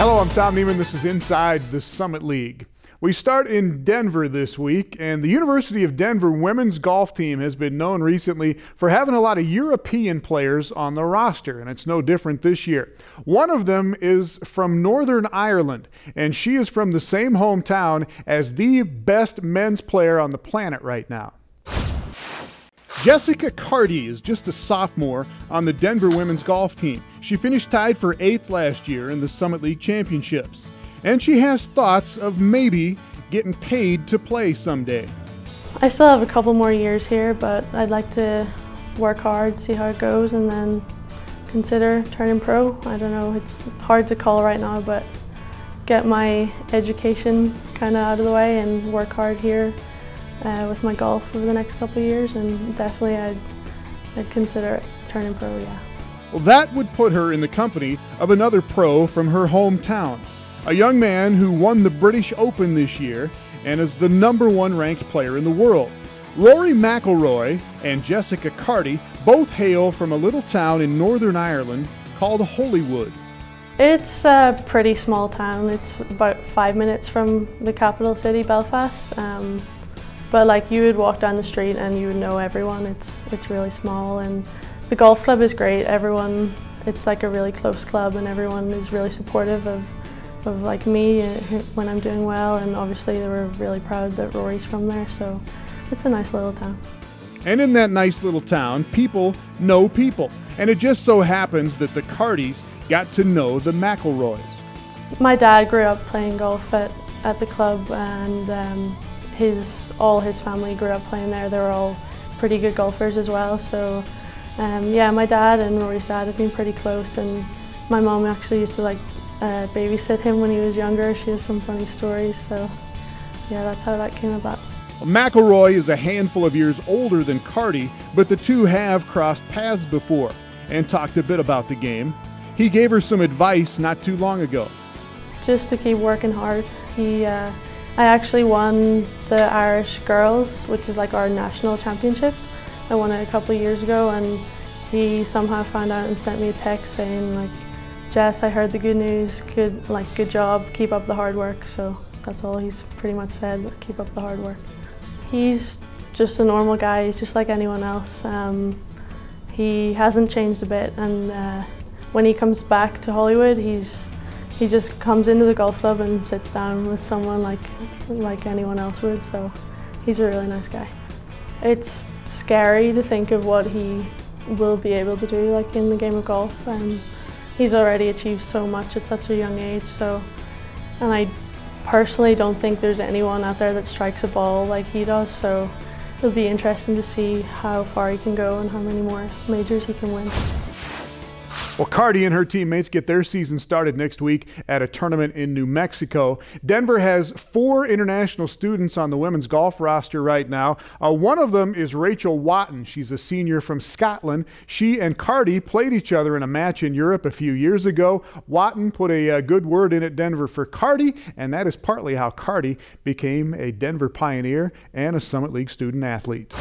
Hello, I'm Tom Neiman. This is Inside the Summit League. We start in Denver this week, and the University of Denver women's golf team has been known recently for having a lot of European players on the roster, and it's no different this year. One of them is from Northern Ireland, and she is from the same hometown as the best men's player on the planet right now. Jessica Carty is just a sophomore on the Denver women's golf team. She finished tied for 8th last year in the Summit League Championships. And she has thoughts of maybe getting paid to play someday. I still have a couple more years here, but I'd like to work hard, see how it goes, and then consider turning pro. I don't know, it's hard to call right now, but get my education kind of out of the way and work hard here with my golf over the next couple of years, and definitely I'd consider turning pro, yeah. Well, that would put her in the company of another pro from her hometown. A young man who won the British Open this year and is the #1 ranked player in the world. Rory McIlroy and Jessica Carty both hail from a little town in Northern Ireland called Holywood. It's a pretty small town. It's about 5 minutes from the capital city, Belfast. But like, you would walk down the street and you would know everyone. It's really small, and the golf club is great. Everyone, it's like a really close club, and everyone is really supportive of like me when I'm doing well, and obviously they were really proud that Rory's from there, so it's a nice little town. And in that nice little town, people know people, and it just so happens that the Cartys got to know the McIlroys. My dad grew up playing golf at the club, and all his family grew up playing there. They were all pretty good golfers as well, so yeah, my dad and Rory's dad have been pretty close, and my mom actually used to babysit him when he was younger. She has some funny stories, so yeah, that's how that came about. McIlroy is a handful of years older than Carty, but the two have crossed paths before and talked a bit about the game. He gave her some advice not too long ago. Just to keep working hard. I actually won the Irish Girls, which is like our national championship. I won it a couple of years ago, and he somehow found out and sent me a text saying, like, "Jess, I heard the good news, good job, keep up the hard work." So that's all he's pretty much said, keep up the hard work. He's just a normal guy, he's just like anyone else. He hasn't changed a bit, and when he comes back to Hollywood, he just comes into the golf club and sits down with someone like anyone else would, so he's a really nice guy. It's scary to think of what he will be able to do in the game of golf. He's already achieved so much at such a young age, and I personally don't think there's anyone out there that strikes a ball like he does, so it'll be interesting to see how far he can go and how many more majors he can win. Well, Carty and her teammates get their season started next week at a tournament in New Mexico. Denver has 4 international students on the women's golf roster right now. One of them is Rachel Watton. She's a senior from Scotland. She and Carty played each other in a match in Europe a few years ago. Watton put a good word in at Denver for Carty, and that is partly how Carty became a Denver Pioneer and a Summit League student athlete.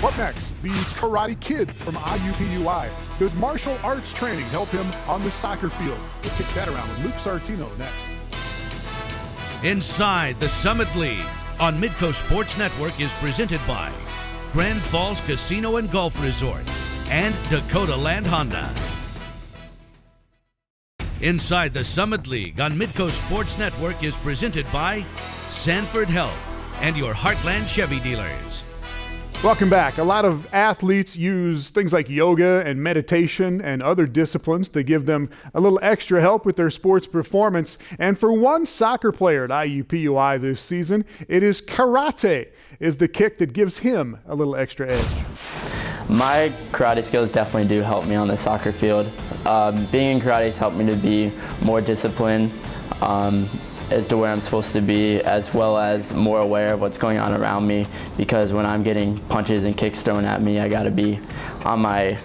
What next? The Karate Kid from IUPUI. Does martial arts training help him on the soccer field? We'll kick that around with Luke Sartino next. Inside the Summit League on Midco Sports Network is presented by Grand Falls Casino and Golf Resort and Dakota Land Honda. Inside the Summit League on Midco Sports Network is presented by Sanford Health and your Heartland Chevy dealers. Welcome back. A lot of athletes use things like yoga and meditation and other disciplines to give them a little extra help with their sports performance. And for one soccer player at IUPUI this season, it is karate is the kick that gives him a little extra edge. My karate skills definitely do help me on the soccer field. Being in karate has helped me to be more disciplined as to where I'm supposed to be, as well as more aware of what's going on around me, because when I'm getting punches and kicks thrown at me, I gotta be on my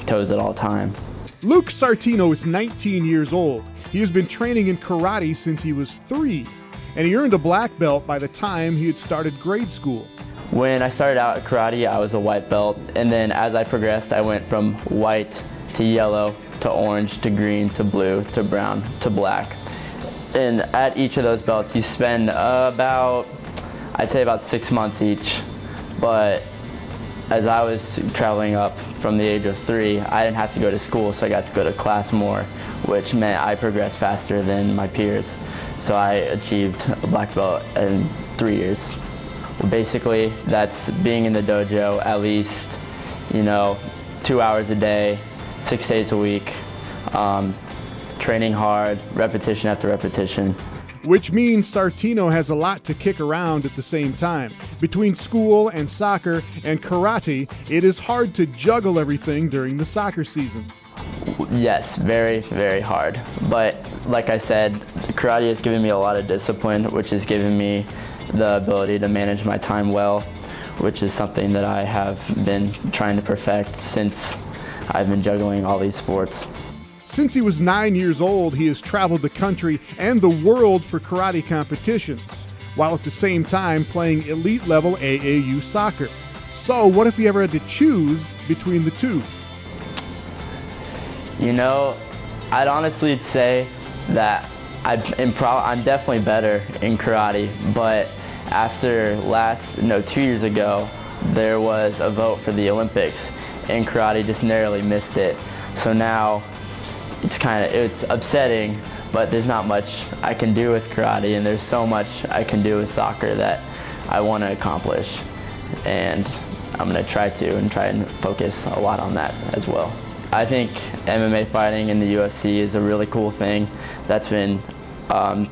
toes at all times. Luke Sartino is 19 years old. He has been training in karate since he was 3, and he earned a black belt by the time he had started grade school. When I started out at karate, I was a white belt, and then as I progressed, I went from white to yellow to orange to green to blue to brown to black. and at each of those belts, you spend I'd say about 6 months each. But as I was traveling up from the age of 3, I didn't have to go to school, so I got to go to class more, which meant I progressed faster than my peers. So I achieved a black belt in 3 years. Well, basically, that's being in the dojo at least, 2 hours a day, 6 days a week, training hard, repetition after repetition. Which means Sartino has a lot to kick around at the same time. Between school and soccer and karate, it is hard to juggle everything during the soccer season. Yes, very, very hard. But like I said, karate has given me a lot of discipline, which has given me the ability to manage my time well, which is something that I have been trying to perfect since I've been juggling all these sports. Since he was 9 years old, he has traveled the country and the world for karate competitions, while at the same time playing elite-level AAU soccer. So what if he ever had to choose between the two? I'd honestly say that I'm definitely better in karate, but after 2 years ago, there was a vote for the Olympics, and karate just narrowly missed it. So now, it's upsetting, but there's not much I can do with karate, and there's so much I can do with soccer that I want to accomplish, and I'm going to try and focus a lot on that as well. I think MMA fighting in the UFC is a really cool thing that's been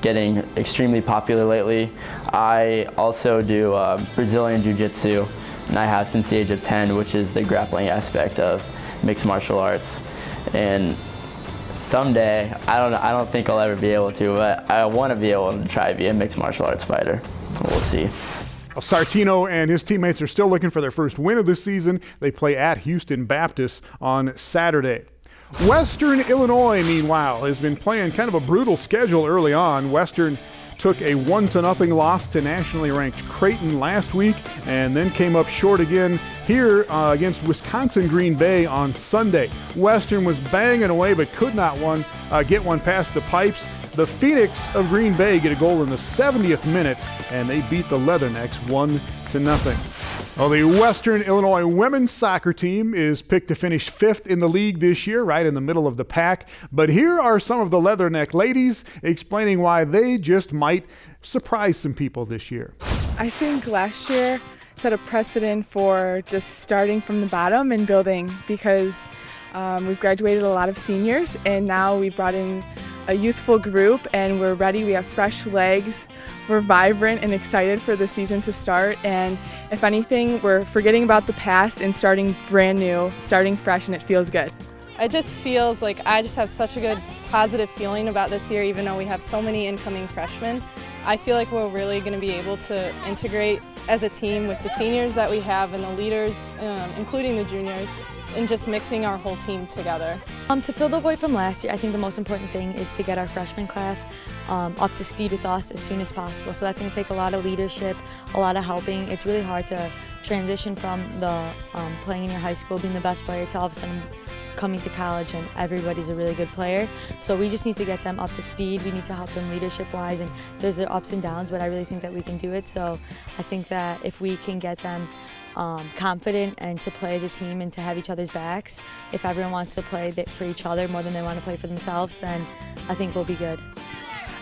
getting extremely popular lately. I also do Brazilian Jiu-Jitsu, and I have since the age of 10, which is the grappling aspect of mixed martial arts. And someday, I don't think I'll ever be able to, but I want to be able to try to be a mixed martial arts fighter. We'll see. Sartino and his teammates are still looking for their first win of the season. They play at Houston Baptist on Saturday. Western Illinois, meanwhile, has been playing kind of a brutal schedule early on. Western took a 1-0 loss to nationally ranked Creighton last week and then came up short again here against Wisconsin Green Bay on Sunday. Western was banging away but could not get one past the pipes. The Phoenix of Green Bay get a goal in the 70th minute, and they beat the Leathernecks 1-0. Well, the Western Illinois women's soccer team is picked to finish 5th in the league this year, right in the middle of the pack. But here are some of the Leatherneck ladies explaining why they just might surprise some people this year. I think last year set a precedent for just starting from the bottom and building, because we've graduated a lot of seniors, and now we brought in a youthful group, and we're ready. We have fresh legs. We're vibrant and excited for the season to start, and if anything, we're forgetting about the past and starting brand new, starting fresh, and it feels good. It just feels like I just have such a good positive feeling about this year, even though we have so many incoming freshmen. I feel like we're really going to be able to integrate as a team with the seniors that we have and the leaders, including the juniors, and just mixing our whole team together. To fill the void from last year, I think the most important thing is to get our freshman class up to speed with us as soon as possible. So that's going to take a lot of leadership, a lot of helping. It's really hard to transition from the playing in your high school, being the best player, to all of a sudden coming to college and everybody's a really good player. So we just need to get them up to speed. We need to help them leadership-wise, and there's their ups and downs, but I really think that we can do it. So I think that if we can get them confident and to play as a team and to have each other's backs, if everyone wants to play for each other more than they want to play for themselves, then I think we'll be good.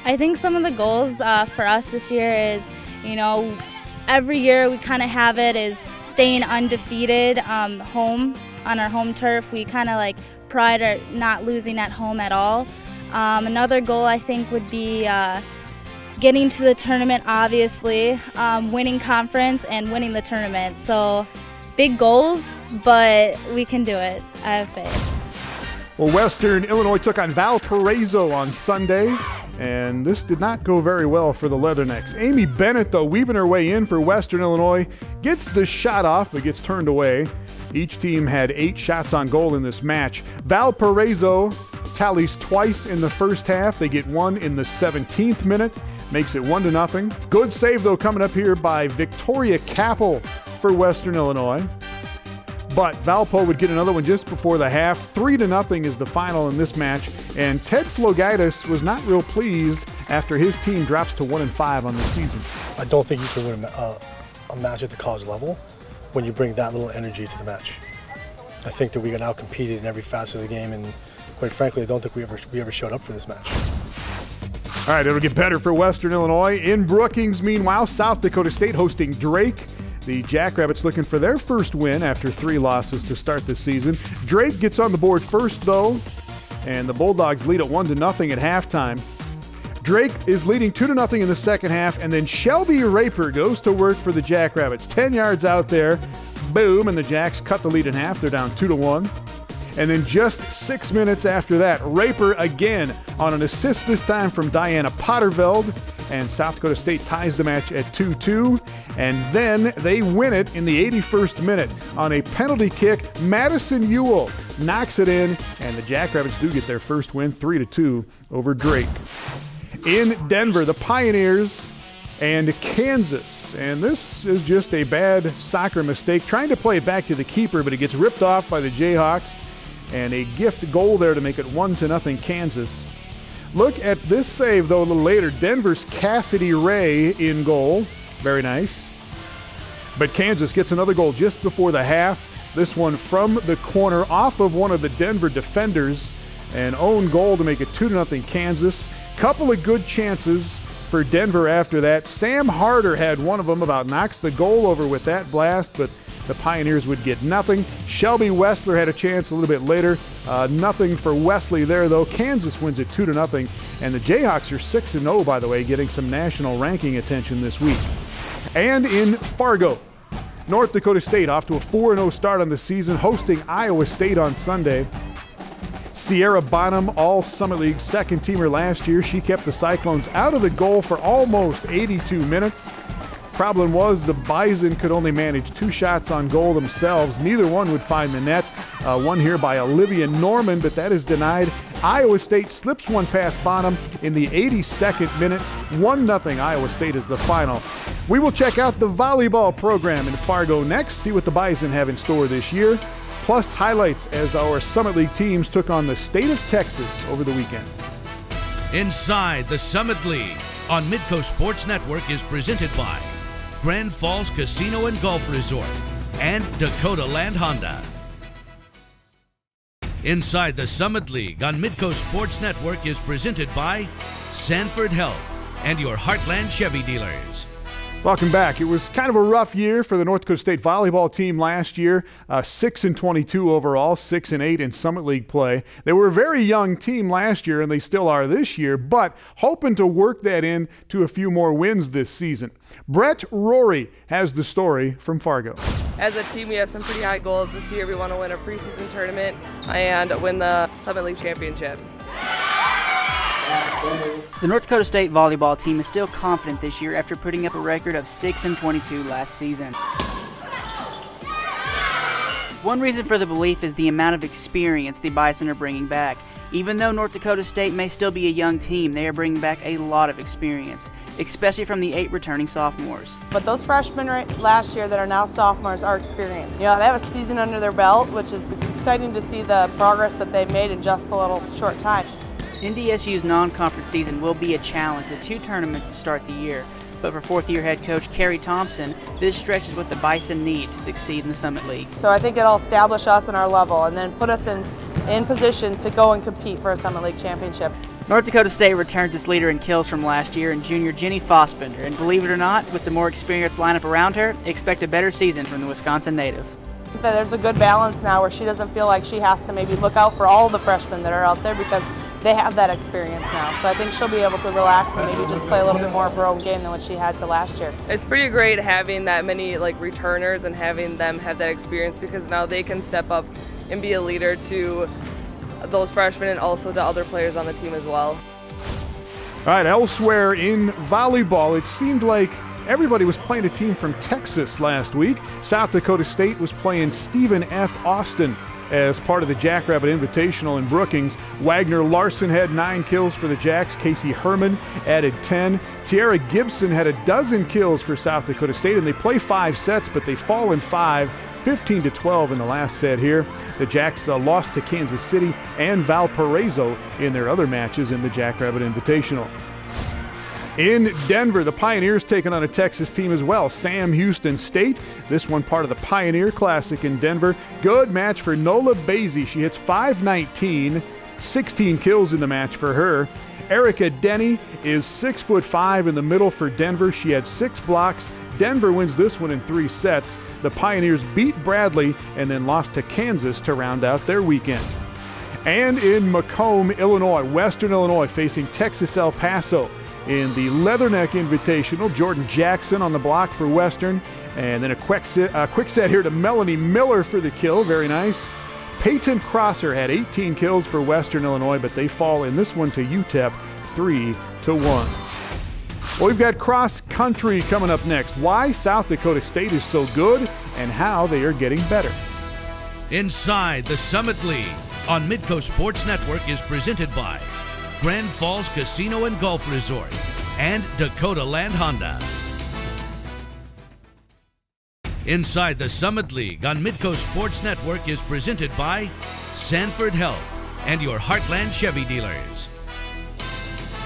I think some of the goals for us this year is, every year we kind of have it is staying undefeated home on our home turf. We kind of pride our not losing at home at all. Another goal I think would be getting to the tournament, obviously, winning conference and winning the tournament. So big goals, but we can do it. I have faith. Well, Western Illinois took on Valparaiso on Sunday, and this did not go very well for the Leathernecks. Amy Bennett, though, weaving her way in for Western Illinois, gets the shot off but gets turned away. Each team had 8 shots on goal in this match. Valparaiso tallies twice in the first half. They get one in the 17th minute. Makes it 1-0. Good save, though, coming up here by Victoria Capel for Western Illinois. But Valpo would get another one just before the half. 3-0 is the final in this match. And Ted Flogaitis was not real pleased after his team drops to 1-5 on the season. I don't think you can win a match at the college level when you bring that little energy to the match. I think that we got out-competed in every facet of the game, and quite frankly, I don't think we ever showed up for this match. All right, it'll get better for Western Illinois. In Brookings, meanwhile, South Dakota State hosting Drake. The Jackrabbits looking for their first win after 3 losses to start the season. Drake gets on the board first, though, and the Bulldogs lead at 1-0 at halftime. Drake is leading 2-0 in the second half, and then Shelby Raper goes to work for the Jackrabbits. 10 yards out there, boom, and the Jacks cut the lead in half. They're down 2-1. And then just 6 minutes after that, Raper again on an assist, this time from Diana Potterveld, and South Dakota State ties the match at 2-2. And then they win it in the 81st minute on a penalty kick. Madison Ewell knocks it in, and the Jackrabbits do get their first win, 3-2 over Drake. In Denver, the Pioneers and Kansas, and this is just a bad soccer mistake, trying to play it back to the keeper, but it gets ripped off by the Jayhawks, and a gift goal there to make it 1-0 Kansas. Look at this save, though, a little later. Denver's Cassidy Ray in goal. Very nice. But Kansas gets another goal just before the half. This one from the corner off of one of the Denver defenders. An own goal to make it 2-0 Kansas. Couple of good chances for Denver after that. Sam Harder had one of them, about knocks the goal over with that blast, but the Pioneers would get nothing. Shelby Wessler had a chance a little bit later. Nothing for Wesley there, though. Kansas wins it 2-0, and the Jayhawks are 6-0, by the way, getting some national ranking attention this week. And in Fargo, North Dakota State off to a 4-0 start on the season, hosting Iowa State on Sunday. Sierra Bonham, all Summit League second teamer last year. She kept the Cyclones out of the goal for almost 82 minutes. Problem was the Bison could only manage 2 shots on goal themselves. Neither one would find the net. One here by Olivia Norman, but that is denied. Iowa State slips one past Bonham in the 82nd minute. 1-0 Iowa State is the final. We will check out the volleyball program in Fargo next, see what the Bison have in store this year, plus highlights as our Summit League teams took on the state of Texas over the weekend. Inside the Summit League on Midco Sports Network is presented by Grand Falls Casino and Golf Resort and Dakota Land Honda. Inside the Summit League on Midco Sports Network is presented by Sanford Health and your Heartland Chevy dealers. Welcome back. It was kind of a rough year for the North Dakota State volleyball team last year. 6-22 overall, 6-8 in Summit League play. They were a very young team last year, and they still are this year, but hoping to work that in to a few more wins this season. Brett Rory has the story from Fargo. As a team, we have some pretty high goals this year. We want to win a preseason tournament and win the Summit League championship. The North Dakota State volleyball team is still confident this year after putting up a record of 6-22 last season. One reason for the belief is the amount of experience the Bison are bringing back. Even though North Dakota State may still be a young team, they are bringing back a lot of experience, especially from the 8 returning sophomores. But those freshmen last year that are now sophomores are experienced. You know, they have a season under their belt, which is exciting to see the progress that they've made in just a little short time. NDSU's non-conference season will be a challenge with 2 tournaments to start the year. But for fourth-year head coach Carrie Thompson, this stretch is what the Bison need to succeed in the Summit League. So I think it'll establish us in our level and then put us in position to go and compete for a Summit League championship. North Dakota State returned its leader in kills from last year in junior Jenny Fossbender, and believe it or not, with the more experienced lineup around her, expect a better season from the Wisconsin native. There's a good balance now where she doesn't feel like she has to maybe look out for all the freshmen that are out there because they have that experience now. So I think she'll be able to relax and maybe just play a little bit more of her own game than what she had to last year. It's pretty great having that many returners and having them have that experience because now they can step up and be a leader to those freshmen and also to other players on the team as well. All right, elsewhere in volleyball, it seemed like everybody was playing a team from Texas last week. South Dakota State was playing Stephen F. Austin as part of the Jackrabbit Invitational in Brookings. Wagner Larson had 9 kills for the Jacks. Casey Herman added 10. Tiara Gibson had 12 kills for South Dakota State, and they play 5 sets, but they fall in 5, 15-12 in the last set here. The Jacks lost to Kansas City and Valparaiso in their other matches in the Jackrabbit Invitational. In Denver, the Pioneers taking on a Texas team as well, Sam Houston State. This one part of the Pioneer Classic in Denver. Good match for Nola Basie. She hits .519, 16 kills in the match for her. Erica Denny is 6'5" in the middle for Denver. She had 6 blocks. Denver wins this one in 3 sets. The Pioneers beat Bradley and then lost to Kansas to round out their weekend. And in Macomb, Illinois, Western Illinois facing Texas El Paso. In the Leatherneck Invitational, Jordan Jackson on the block for Western. And then a quick set here to Melanie Miller for the kill. Very nice. Peyton Crosser had 18 kills for Western Illinois, but they fall in this one to UTEP 3-1. Well, we've got cross country coming up next. Why South Dakota State is so good and how they are getting better. Inside the Summit League on Midco Sports Network is presented by Grand Falls Casino and Golf Resort and Dakota Land Honda. Inside the Summit League on Midco Sports Network is presented by Sanford Health and your Heartland Chevy dealers.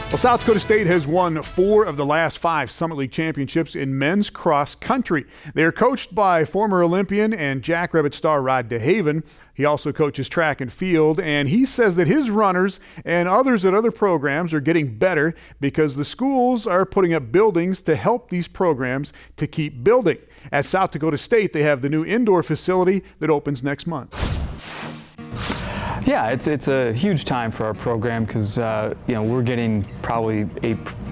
Well, South Dakota State has won 4 of the last 5 Summit League championships in men's cross country. They are coached by former Olympian and Jackrabbit star Rod DeHaven. He also coaches track and field, and he says that his runners and others at other programs are getting better because the schools are putting up buildings to help these programs to keep building. At South Dakota State, they have the new indoor facility that opens next month. Yeah, it's a huge time for our program because we're getting probably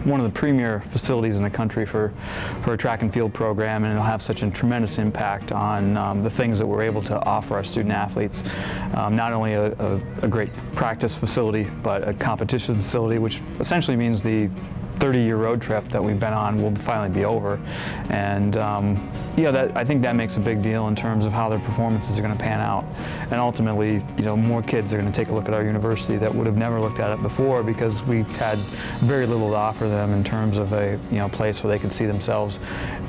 one of the premier facilities in the country for a track and field program, and it'll have such a tremendous impact on the things that we're able to offer our student athletes. Not only a great practice facility, but a competition facility, which essentially means the 30-year road trip that we've been on will finally be over, and I think that makes a big deal in terms of how their performances are going to pan out, and ultimately, more kids are going to take a look at our university that would have never looked at it before because we've had very little to offer them in terms of a place where they can see themselves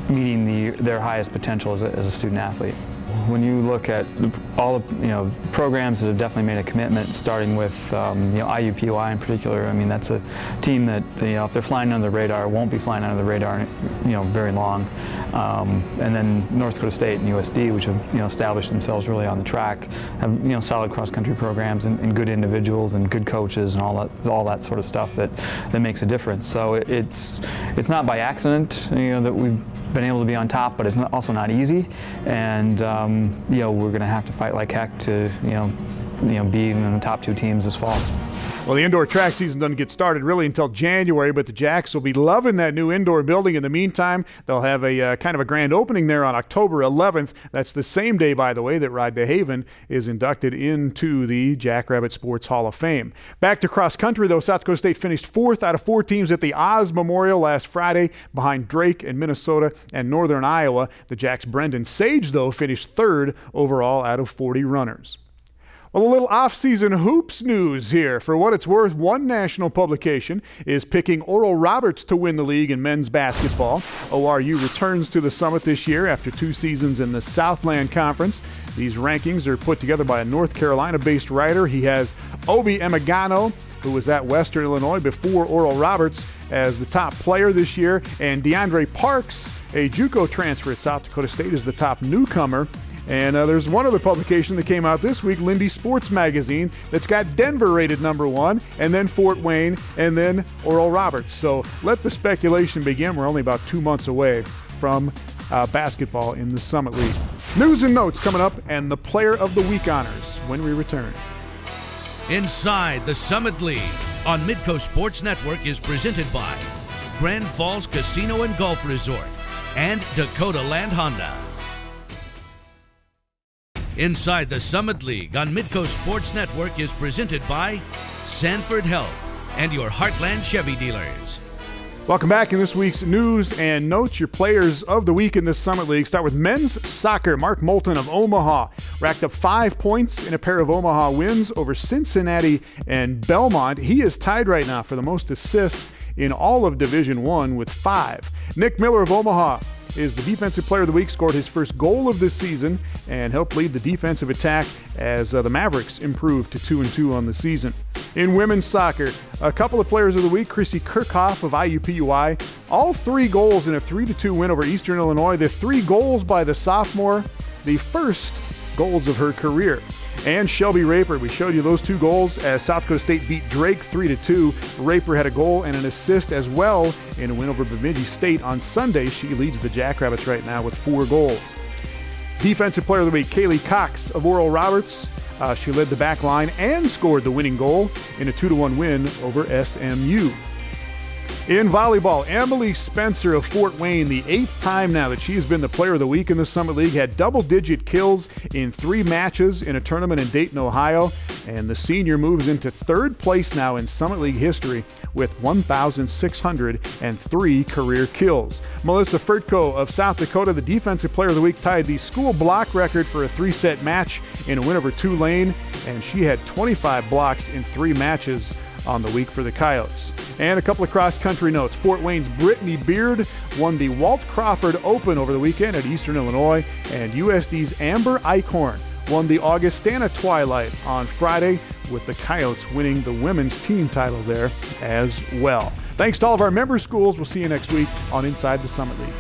meeting their highest potential as a student athlete. When you look at all the programs that have definitely made a commitment, starting with IUPUI in particular, I mean that's a team that if they're flying under the radar, won't be flying under the radar very long. And then North Dakota State and USD, which have established themselves really on the track, have solid cross country programs and good individuals and good coaches and all that sort of stuff that makes a difference. So it's not by accident that we've been able to be on top, but it's also not easy, and we're going to have to fight like heck to be in the top 2 teams this fall. Well, the indoor track season doesn't get started really until January, but the Jacks will be loving that new indoor building. In the meantime, they'll have a kind of a grand opening there on October 11th. That's the same day, by the way, that Rod DeHaven is inducted into the Jackrabbit Sports Hall of Fame. Back to cross country, though, South Dakota State finished 4th out of 4 teams at the Oz Memorial last Friday behind Drake and Minnesota and Northern Iowa. The Jacks' Brendan Sage, though, finished 3rd overall out of 40 runners. Well, a little off-season hoops news here. For what it's worth, one national publication is picking Oral Roberts to win the league in men's basketball. ORU returns to the Summit this year after 2 seasons in the Southland Conference. These rankings are put together by a North Carolina-based writer. He has Obi Emigano, who was at Western Illinois before Oral Roberts, as the top player this year, and DeAndre Parks, a JUCO transfer at South Dakota State, is the top newcomer. And there's one other publication that came out this week, Lindy Sports Magazine, that's got Denver rated #1, and then Fort Wayne, and then Oral Roberts. So let the speculation begin. We're only about 2 months away from basketball in the Summit League. News and notes coming up, and the Player of the Week honors when we return. Inside the Summit League on Midco Sports Network is presented by Grand Falls Casino and Golf Resort and Dakota Land Honda. Inside the Summit League on Midco Sports Network is presented by Sanford Health and your Heartland Chevy dealers. Welcome back. In this week's news and notes, your players of the week in this Summit League. Start with men's soccer. Mark Moulton of Omaha racked up 5 points in a pair of Omaha wins over Cincinnati and Belmont. He is tied right now for the most assists in all of Division I with 5. Nick Miller of Omaha is the defensive player of the week, scored his first goal of this season and helped lead the defensive attack as the Mavericks improved to 2-2 on the season. In women's soccer, a couple of players of the week, Chrissy Kirchhoff of IUPUI, all 3 goals in a 3-2 win over Eastern Illinois. The 3 goals by the sophomore, the first goals of her career. And Shelby Raper, we showed you those 2 goals as South Dakota State beat Drake 3-2. Raper had a goal and an assist as well in a win over Bemidji State on Sunday. She leads the Jackrabbits right now with 4 goals. Defensive Player of the Week, Kaylee Cox of Oral Roberts. She led the back line and scored the winning goal in a 2-1 win over SMU. In volleyball, Emily Spencer of Fort Wayne, the 8th time now that she's been the Player of the Week in the Summit League, had double-digit kills in 3 matches in a tournament in Dayton, Ohio, and the senior moves into 3rd place now in Summit League history with 1,603 career kills. Melissa Fertko of South Dakota, the Defensive Player of the Week, tied the school block record for a 3-set match in a win over Tulane, and she had 25 blocks in 3 matches on the week for the Coyotes. And a couple of cross-country notes. Fort Wayne's Brittany Beard won the Walt Crawford Open over the weekend at Eastern Illinois, and USD's Amber Eichhorn won the Augustana Twilight on Friday, with the Coyotes winning the women's team title there as well. Thanks to all of our member schools. We'll see you next week on Inside the Summit League.